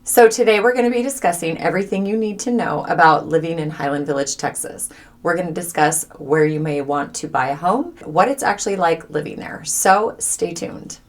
So today we're going to be discussing everything you need to know about living in Highland Village, Texas. We're going to discuss where you may want to buy a home, what it's actually like living there. So stay tuned.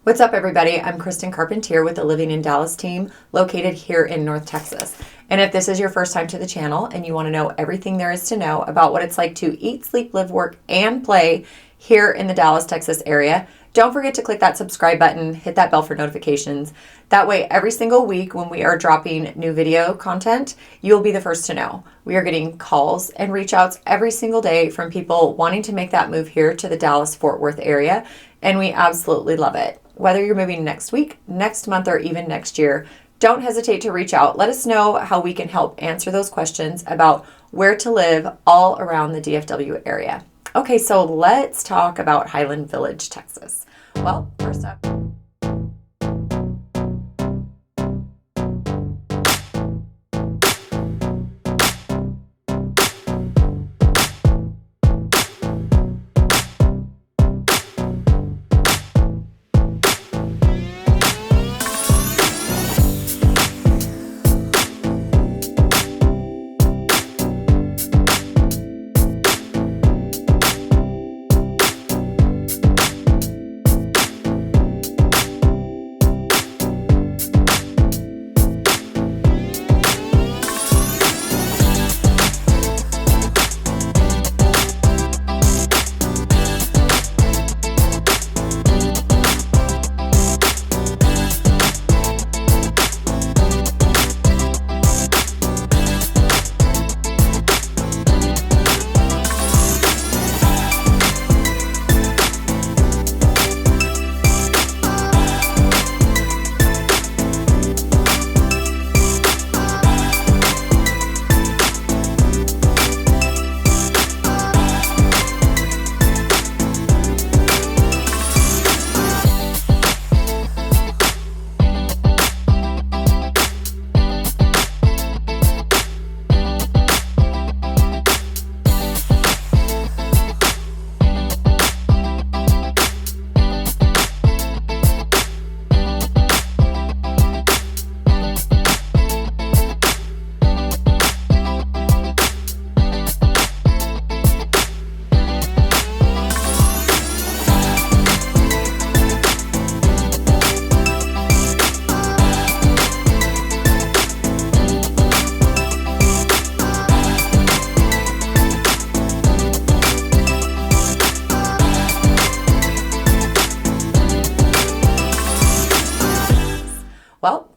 What's up, everybody? I'm Kristen Carpentier with the Living in Dallas team located here in North Texas. And if this is your first time to the channel and you want to know everything there is to know about what it's like to eat, sleep, live, work, and play here in the Dallas, Texas area, don't forget to click that subscribe button, hit that bell for notifications. That way, every single week when we are dropping new video content, you'll be the first to know. We are getting calls and reach outs every single day from people wanting to make that move here to the Dallas-Fort Worth area, and we absolutely love it. Whether you're moving next week, next month, or even next year, don't hesitate to reach out. Let us know how we can help answer those questions about where to live all around the DFW area. Okay, so let's talk about Highland Village, Texas. Well, first up,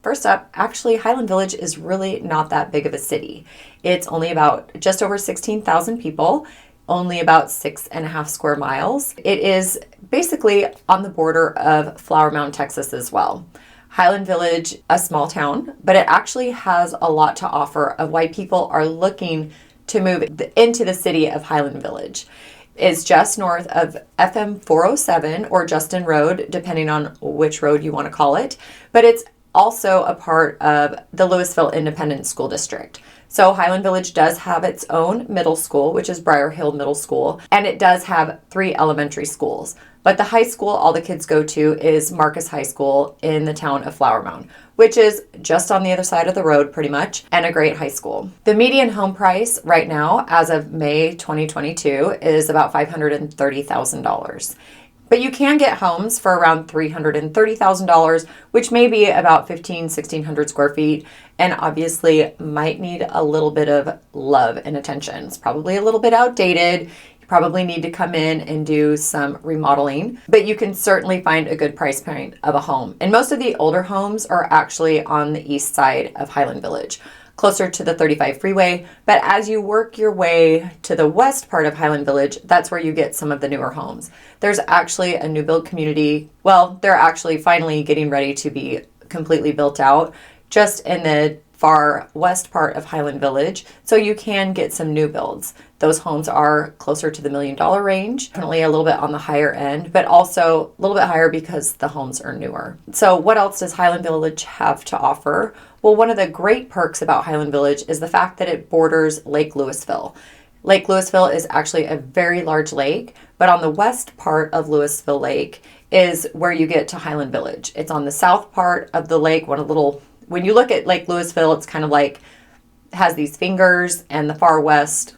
first up, actually, Highland Village is really not that big of a city. It's only about just over 16,000 people, only about 6.5 square miles. It is basically on the border of Flower Mound, Texas as well. Highland Village, a small town, but it actually has a lot to offer of why people are looking to move into the city of Highland Village. It's just north of FM 407 or Justin Road, depending on which road you want to call it, but it's also a part of the Lewisville Independent School District. So Highland Village does have its own middle school, which is Briar Hill Middle School, and it does have 3 elementary schools. But the high school all the kids go to is Marcus High School in the town of Flower Mound, which is just on the other side of the road pretty much, and a great high school. The median home price right now, as of May 2022, is about $530,000. But you can get homes for around $330,000, which may be about 1,600 square feet, and obviously might need a little bit of love and attention. It's probably a little bit outdated. You probably need to come in and do some remodeling, but you can certainly find a good price point of a home. And most of the older homes are actually on the east side of Highland Village, closer to the 35 freeway. But as you work your way to the west part of Highland Village, that's where you get some of the newer homes. There's actually a new build community. Well, they're actually finally getting ready to be completely built out just in the far west part of Highland Village, so you can get some new builds. Those homes are closer to the $1 million range, definitely a little bit on the higher end, but also a little bit higher because the homes are newer. So what else does Highland Village have to offer? Well, one of the great perks about Highland Village is the fact that it borders Lake Lewisville. Lake Lewisville is actually a very large lake, but on the west part of Lewisville Lake is where you get to Highland Village. It's on the south part of the lake, when you look at Lake Lewisville, it's kind of like, has these fingers, and the far west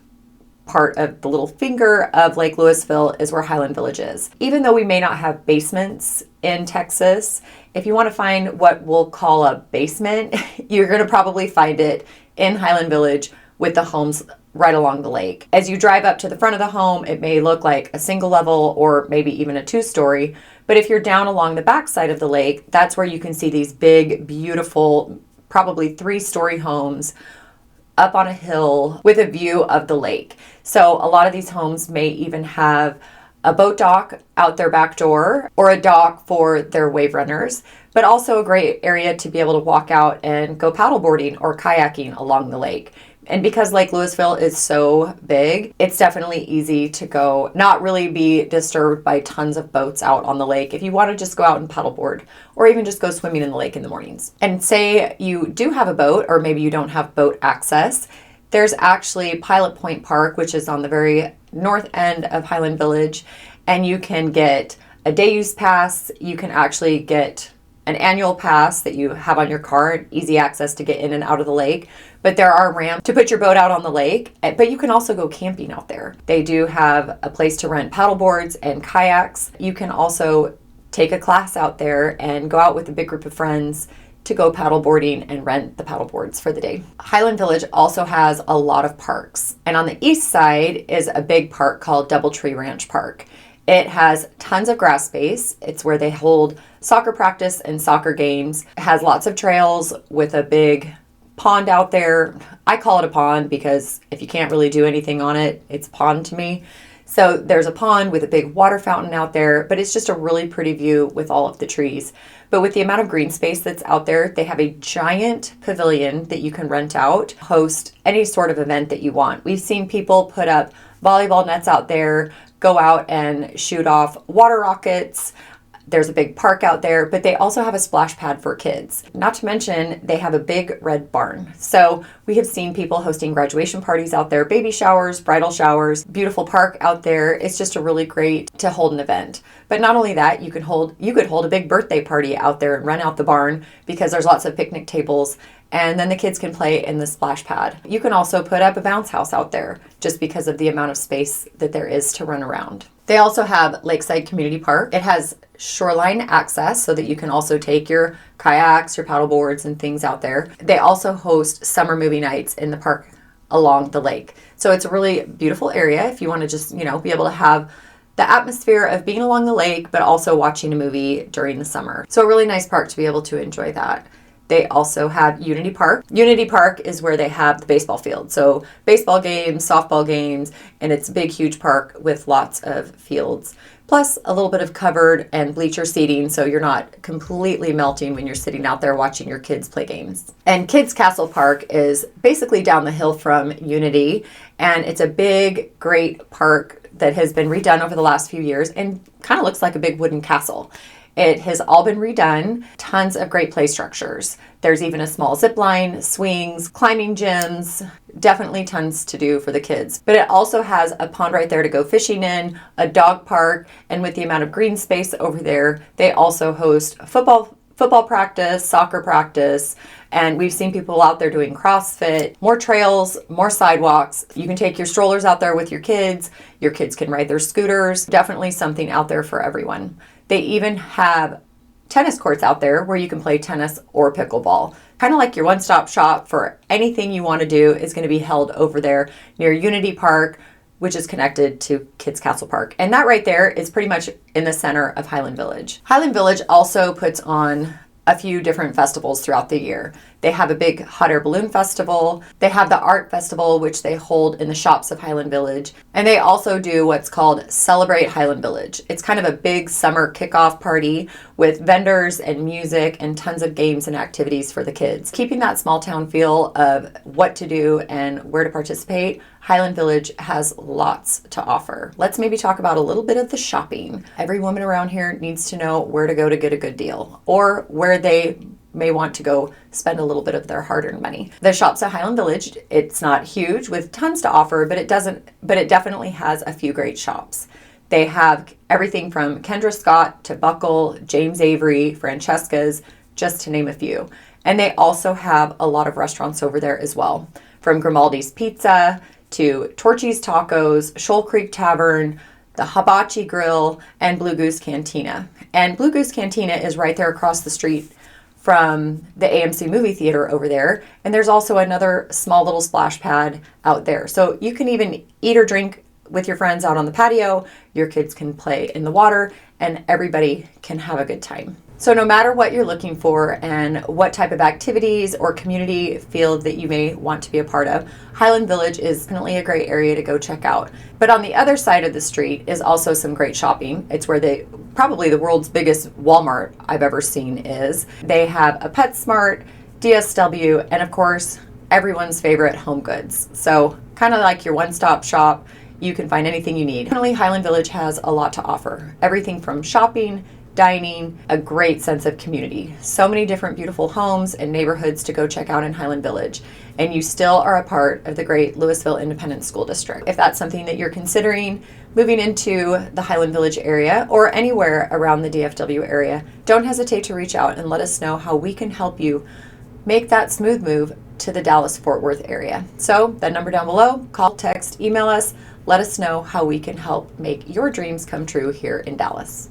part of the little finger of Lake Lewisville is where Highland Village is. Even though we may not have basements in Texas, if you want to find what we'll call a basement, you're going to probably find it in Highland Village with the homes right along the lake. As you drive up to the front of the home, it may look like a single level or maybe even a 2-story. But if you're down along the backside of the lake, that's where you can see these big, beautiful, probably 3-story homes up on a hill with a view of the lake. So a lot of these homes may even have a boat dock out their back door or a dock for their wave runners, but also a great area to be able to walk out and go paddleboarding or kayaking along the lake. And because Lake Lewisville is so big, it's definitely easy to go, not really be disturbed by tons of boats out on the lake if you want to just go out and paddleboard or even just go swimming in the lake in the mornings. And say you do have a boat or maybe you don't have boat access, there's actually Pilot Point Park, which is on the very north end of Highland Village, and you can get a day use pass. You can actually get an annual pass that you have on your car, easy access to get in and out of the lake. But there are ramps to put your boat out on the lake, but you can also go camping out there. They do have a place to rent paddleboards and kayaks. You can also take a class out there and go out with a big group of friends to go paddleboarding and rent the paddleboards for the day. Highland Village also has a lot of parks. And on the east side is a big park called Doubletree Ranch Park. It has tons of grass space. It's where they hold soccer practice and soccer games. It has lots of trails with a big pond out there. I call it a pond because if you can't really do anything on it, it's a pond to me. So there's a pond with a big water fountain out there, but it's just a really pretty view with all of the trees. But with the amount of green space that's out there, they have a giant pavilion that you can rent out, host any sort of event that you want. We've seen people put up volleyball nets out there, go out and shoot off water rockets. There's a big park out there, but they also have a splash pad for kids. Not to mention, they have a big red barn. So we have seen people hosting graduation parties out there, baby showers, bridal showers, beautiful park out there. It's just a really great to hold an event. But not only that, you could hold a big birthday party out there and rent out the barn because there's lots of picnic tables, and then the kids can play in the splash pad. You can also put up a bounce house out there just because of the amount of space that there is to run around. They also have Lakeside Community Park. It has shoreline access so that you can also take your kayaks, your paddle boards, and things out there. They also host summer movie nights in the park along the lake. So it's a really beautiful area if you want to just, be able to have the atmosphere of being along the lake, but also watching a movie during the summer. So a really nice park to be able to enjoy that. They also have Unity Park. Unity Park is where they have the baseball field. So baseball games, softball games, and it's a big, huge park with lots of fields. Plus a little bit of covered and bleacher seating so you're not completely melting when you're sitting out there watching your kids play games. And Kids Castle Park is basically down the hill from Unity, and it's a big, great park that has been redone over the last few years and kind of looks like a big wooden castle. It has all been redone, tons of great play structures. There's even a small zip line, swings, climbing gyms, definitely tons to do for the kids. But it also has a pond right there to go fishing in, a dog park, and with the amount of green space over there, they also host football practice, soccer practice, and we've seen people out there doing CrossFit, more trails, more sidewalks. You can take your strollers out there with your kids can ride their scooters, definitely something out there for everyone. They even have tennis courts out there where you can play tennis or pickleball. Kind of like your one-stop shop for anything you want to do is going to be held over there near Unity Park, which is connected to Kids Castle Park. And that right there is pretty much in the center of Highland Village. Highland Village also puts on a few different festivals throughout the year. They have a big hot air balloon festival. They have the art festival, which they hold in the shops of Highland Village. And they also do what's called Celebrate Highland Village. It's kind of a big summer kickoff party with vendors and music and tons of games and activities for the kids. Keeping that small town feel of what to do and where to participate, Highland Village has lots to offer. Let's maybe talk about a little bit of the shopping. Every woman around here needs to know where to go to get a good deal, or where they may want to go spend a little bit of their hard-earned money. The shops at Highland Village, it's not huge with tons to offer, but it definitely has a few great shops. They have everything from Kendra Scott to Buckle, James Avery, Francesca's, just to name a few. And they also have a lot of restaurants over there as well, from Grimaldi's Pizza to Torchy's Tacos, Shoal Creek Tavern, the Hibachi Grill, and Blue Goose Cantina. And Blue Goose Cantina is right there across the street from the AMC movie theater over there. And there's also another small little splash pad out there. So you can even eat or drink with your friends out on the patio. Your kids can play in the water, and everybody can have a good time. So no matter what you're looking for and what type of activities or community field that you may want to be a part of, Highland Village is definitely a great area to go check out. But on the other side of the street is also some great shopping. It's where probably the world's biggest Walmart I've ever seen is. They have a PetSmart, DSW, and of course, everyone's favorite Home Goods. So kind of like your one-stop shop, you can find anything you need. Definitely Highland Village has a lot to offer. Everything from shopping, dining, a great sense of community. So many different beautiful homes and neighborhoods to go check out in Highland Village. And you still are a part of the great Lewisville Independent School District. If that's something that you're considering moving into the Highland Village area or anywhere around the DFW area, don't hesitate to reach out and let us know how we can help you make that smooth move to the Dallas-Fort Worth area. So that number down below, call, text, email us, let us know how we can help make your dreams come true here in Dallas.